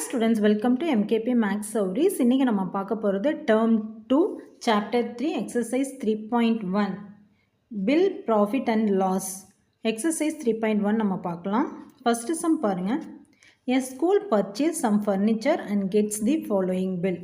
students, welcome to MKP Max Stories. இன்னைக்கு நம்ம பார்க்க போகிறது term 2 chapter 3 exercise 3.1 bill profit and loss. exercise 3.1 நம்ம பார்க்கலாம். first sum பாருங்க. A school purchased some furniture and gets the following bill.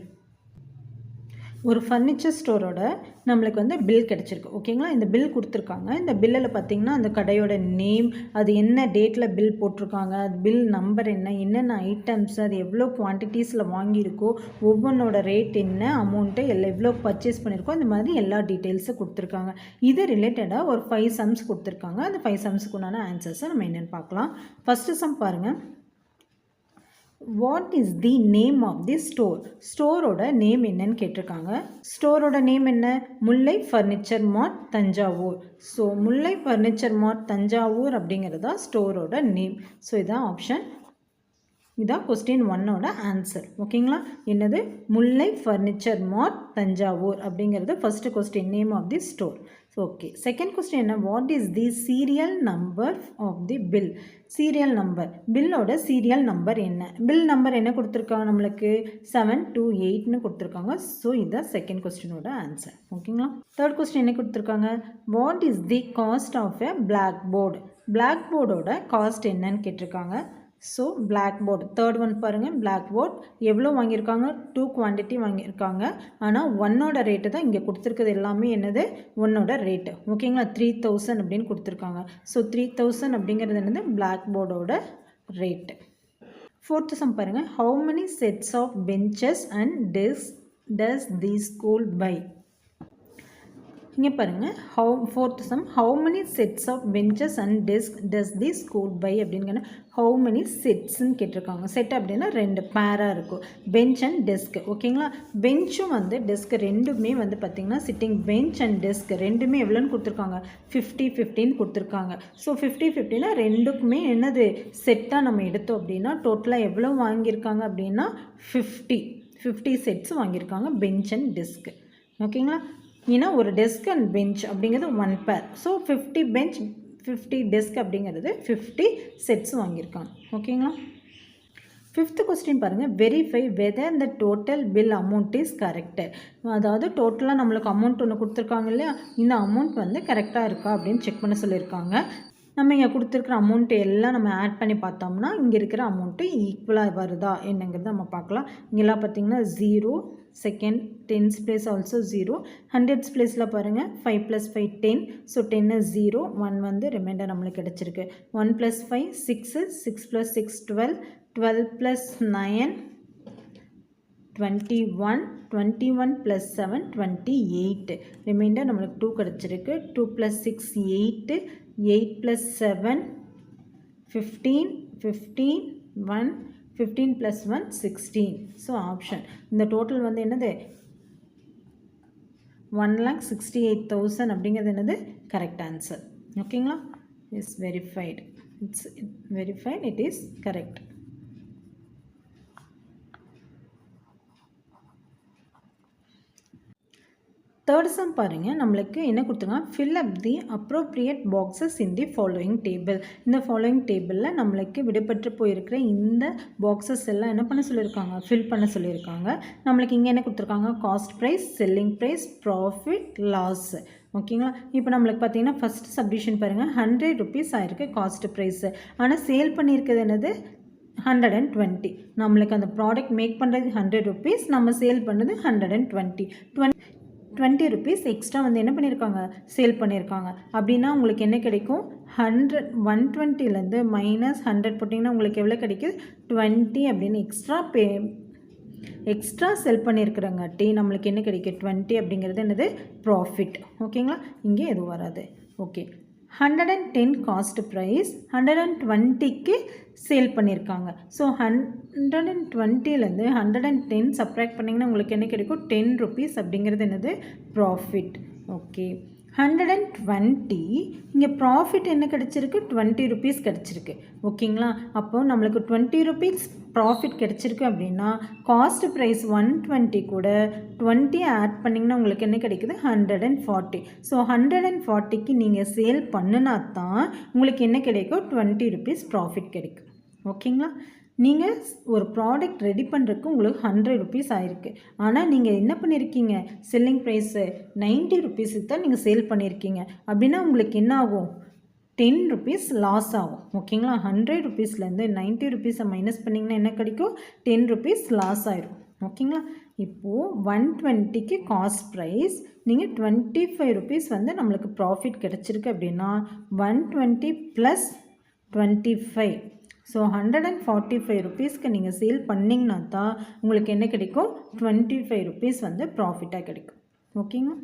ஒரு furniture ஸ்டோரோட நம்மளுக்கு வந்து பில் கிடச்சிருக்கு. ஓகேங்களா, இந்த பில் கொடுத்துருக்காங்க. இந்த பில்லில் பார்த்திங்கன்னா அந்த கடையோட நேம், அது என்ன டேட்டில் பில் போட்டிருக்காங்க, அது பில் நம்பர் என்ன, என்னென்ன ஐட்டம்ஸ், அது எவ்வளோ குவான்டிட்டிஸில் வாங்கியிருக்கோ, ஒவ்வொன்றோட ரேட் என்ன, அமௌண்ட்டு எல்லாம் எவ்வளோ பர்ச்சேஸ் பண்ணியிருக்கோ, இந்த மாதிரி எல்லா டீட்டெயில்ஸும் கொடுத்துருக்காங்க. இது ரிலேட்டடாக ஒரு 5 சம்ஸ் கொடுத்துருக்காங்க. அந்த 5 சம்ஸுக்கு உண்டான ஆன்சர்ஸை நம்ம என்னென்னு பார்க்கலாம். ஃபஸ்ட்டு சம் பாருங்கள். What is the name of the store? ஸ்டோரோட நேம் என்னன்னு கேட்டிருக்காங்க. ஸ்டோரோட நேம் என்ன? Mullai furniture mart Thanjavur. So Mullai furniture mart Thanjavur அப்படிங்கிறதா ஸ்டோரோட நேம். ஸோ இதான் ஆப்ஷன், இதான் கொஸ்டின் 1ஓட ஆன்சர். ஓகேங்களா, என்னது? முல்லை ஃபர்னிச்சர் மார்ட் தஞ்சாவூர் அப்படிங்கிறது first question, name of the store. So okay, second question என்ன? What is the serial number of the bill? Serial number, பில்லோட சீரியல் நம்பர் என்ன? பில் நம்பர் என்ன கொடுத்துருக்காங்க நம்மளுக்கு? 728ன்னு கொடுத்துருக்காங்க. ஸோ இதுதான் செகண்ட் கொஸ்டினோட ஆன்சர். ஓகேங்களா, தேர்ட் கொஸ்டின் என்ன கொடுத்துருக்காங்க? What is the cost of a black board? Black போர்டோட காஸ்ட் என்னன்னு கேட்டிருக்காங்க. So black board, third one பாருங்கள். பிளாக் போர்ட் எவ்வளோ வாங்கியிருக்காங்க? 2 குவான்டிட்டி வாங்கியிருக்காங்க. ஆனால் 1ஓட ரேட்டு தான் இங்கே கொடுத்துருக்குது. எல்லாமே என்னது? 1ஓட ரேட்டு. ஓகேங்களா, 3000 அப்படின்னு கொடுத்துருக்காங்க. ஸோ 3000 அப்படிங்கிறது என்னது? பிளாக் போர்டோட ரேட்டு. ஃபோர்த்து சம் பாருங்கள். How many sets of benches and desk does the school buy? இங்கே பாருங்கள், fourth sum. How many sets of benches and desk does the school buy அப்படிங்கிற ஹவு மெனி செட்ஸ்ன்னு கேட்டிருக்காங்க. Set அப்படின்னா 2 பேராக இருக்கும், பெஞ்ச் அண்ட் டெஸ்க். ஓகேங்களா, பெஞ்சும் வந்து டெஸ்க் ரெண்டுமே வந்து பார்த்திங்கன்னா சிட்டிங் பெஞ்ச் அண்ட் டெஸ்க் ரெண்டுமே எவ்வளோன்னு கொடுத்துருக்காங்க? 50-15 கொடுத்துருக்காங்க. ஸோ 50-15னா ரெண்டுக்குமே என்னது செட்டாக நம்ம எடுத்தோம் அப்படின்னா டோட்டலாக எவ்வளோ வாங்கியிருக்காங்க அப்படின்னா 50 செட்ஸ் வாங்கியிருக்காங்க பெஞ்ச் அண்ட் டெஸ்க். ஓகேங்களா, ஏன்னா ஒரு டெஸ்க் அண்ட் பெஞ்ச் அப்படிங்கிறது 1 பேர். ஸோ 50 பெஞ்ச் 50 டெஸ்க் அப்படிங்கிறது 50 செட்ஸ் வாங்கியிருக்காங்க. ஓகேங்களா, ஃபிஃப்த் கொஸ்டின் பாருங்கள். வெரிஃபை வெதர் இந்த total bill amount is correct. அதாவது டோட்டலாக நம்மளுக்கு அமௌண்ட் ஒன்று கொடுத்துருக்காங்க இல்லையா, இந்த அமௌண்ட் வந்து கரெக்டாக இருக்கா அப்படின்னு செக் பண்ண சொல்லியிருக்காங்க. நம்ம இங்கே கொடுத்துருக்குற அமௌண்ட்டு எல்லாம் நம்ம ஆட் பண்ணி பார்த்தோம்னா இங்கே இருக்கிற அமௌண்ட்டு ஈக்குவலாக வருதா என்னங்கிறத நம்ம பார்க்கலாம். இங்கெல்லாம் பார்த்திங்கன்னா 0, second 10s place also 0, 100s placeல பாருங்கள் 5 + 5 10. ஸோ 10 is 0, 1 வந்து ரிமைண்டர் நம்மளுக்கு கிடச்சிருக்கு. 1 + 5 6, 6 + 6 12, 12 + 9 21, 21 + 7 28. ரிமைண்டர் நம்மளுக்கு 2 கிடச்சிருக்கு. 2 + 6 8, 8 + 7 15, 15 1, 15 + 1 16. ஸோ ஆப்ஷன் இந்த டோட்டல் வந்து என்னது? 1,68,000 அப்படிங்கிறது என்னது? Correct answer. ஓகேங்களா, is verified. It's verified, it is correct. Third sum பாருங்கள். நம்மளுக்கு என்ன கொடுத்துருக்காங்க? Fill up the appropriate boxes in the following table. இந்த ஃபாலோயிங் டேபிளில் நம்மளுக்கு விடுபட்டு போயிருக்கிற இந்த பாக்ஸஸ் எல்லாம் என்ன பண்ண சொல்லியிருக்காங்க? ஃபில் பண்ண சொல்லியிருக்காங்க. நம்மளுக்கு இங்கே என்ன கொடுத்துருக்காங்க? Cost price, selling price, profit, loss. ஓகேங்களா, இப்போ நம்மளுக்கு பார்த்தீங்கன்னா ஃபஸ்ட் சப்டிஷன் பாருங்கள். 100 rupees ஆயிருக்கு காஸ்ட் ப்ரைஸு. ஆனால் சேல் பண்ணியிருக்கிறது என்னது? 120. நம்மளுக்கு அந்த ப்ராடக்ட் மேக் பண்ணுறது 100 rupees, நம்ம சேல் பண்ணுறது 120. 20 rupees எக்ஸ்ட்ரா வந்து என்ன பண்ணியிருக்காங்க? சேல் பண்ணியிருக்காங்க. அப்படின்னா உங்களுக்கு என்ன கிடைக்கும்? 120லேருந்து -100 போட்டிங்கன்னா உங்களுக்கு எவ்வளோ கிடைக்குது? 20 அப்படின்னு எக்ஸ்ட்ரா செல் பண்ணியிருக்கிறங்காட்டி நம்மளுக்கு என்ன கிடைக்கும்? 20 அப்படிங்கிறது என்னது? ப்ராஃபிட். ஓகேங்களா, இங்கே எதுவும் வராது. ஓகே, 110 காஸ்ட் ப்ரைஸ், 120க்கு சேல் பண்ணியிருக்காங்க. ஸோ 120லேருந்து 110 சப்ராக்ட் பண்ணிங்கன்னா உங்களுக்கு என்ன கிடைக்கும்? 10 rupees அப்படிங்கிறது என்னது? ப்ராஃபிட். ஓகே, 120 இங்கே ப்ராஃபிட் என்ன கிடச்சிருக்கு? 20 rupees கிடச்சிருக்கு. ஓகேங்களா, அப்போ நம்மளுக்கு 20 rupees ப்ராஃபிட் கிடச்சிருக்கு அப்படின்னா காஸ்ட் ப்ரைஸ் 120 கூட 20 ஆட் பண்ணிங்கன்னா உங்களுக்கு என்ன கிடைக்குது? 140. ஸோ 140க்கு நீங்கள் சேல் பண்ணினா தான் உங்களுக்கு என்ன கிடைக்கும்? 20 rupees ப்ராஃபிட் கிடைக்கும். ஓகேங்களா, நீங்கள் ஒரு ப்ராடக்ட் ரெடி பண்ணுறதுக்கு உங்களுக்கு 100 ருபீஸ் ஆயிருக்கு. ஆனால் நீங்கள் என்ன பண்ணியிருக்கீங்க, செல்லிங் ப்ரைஸு 90 ருபீஸுக்கு தான் நீங்கள் சேல் பண்ணியிருக்கீங்க. அப்படின்னா உங்களுக்கு என்ன ஆகும், 10 ருபீஸ் லாஸ் ஆகும். ஓகேங்களா, 100 ருபீஸ்லேருந்து 90 ருபீஸை மைனஸ் பண்ணிங்கன்னா என்ன கிடைக்கும், 10 ருபீஸ் லாஸ் ஆயிரும். ஓகேங்களா, இப்போது 120க்கு காஸ்ட் ப்ரைஸ், நீங்கள் 25 ருபீஸ் வந்து நம்மளுக்கு ப்ராஃபிட் கிடச்சிருக்கு அப்படின்னா 120 + 25, ஸோ 145 ருபீஸ்க்கு நீங்கள் சேல் பண்ணிங்கன்னா தான் உங்களுக்கு என்ன கிடைக்கும், 25 ருபீஸ் வந்து ப்ராஃபிட்டாக கிடைக்கும். ஓகேங்களா.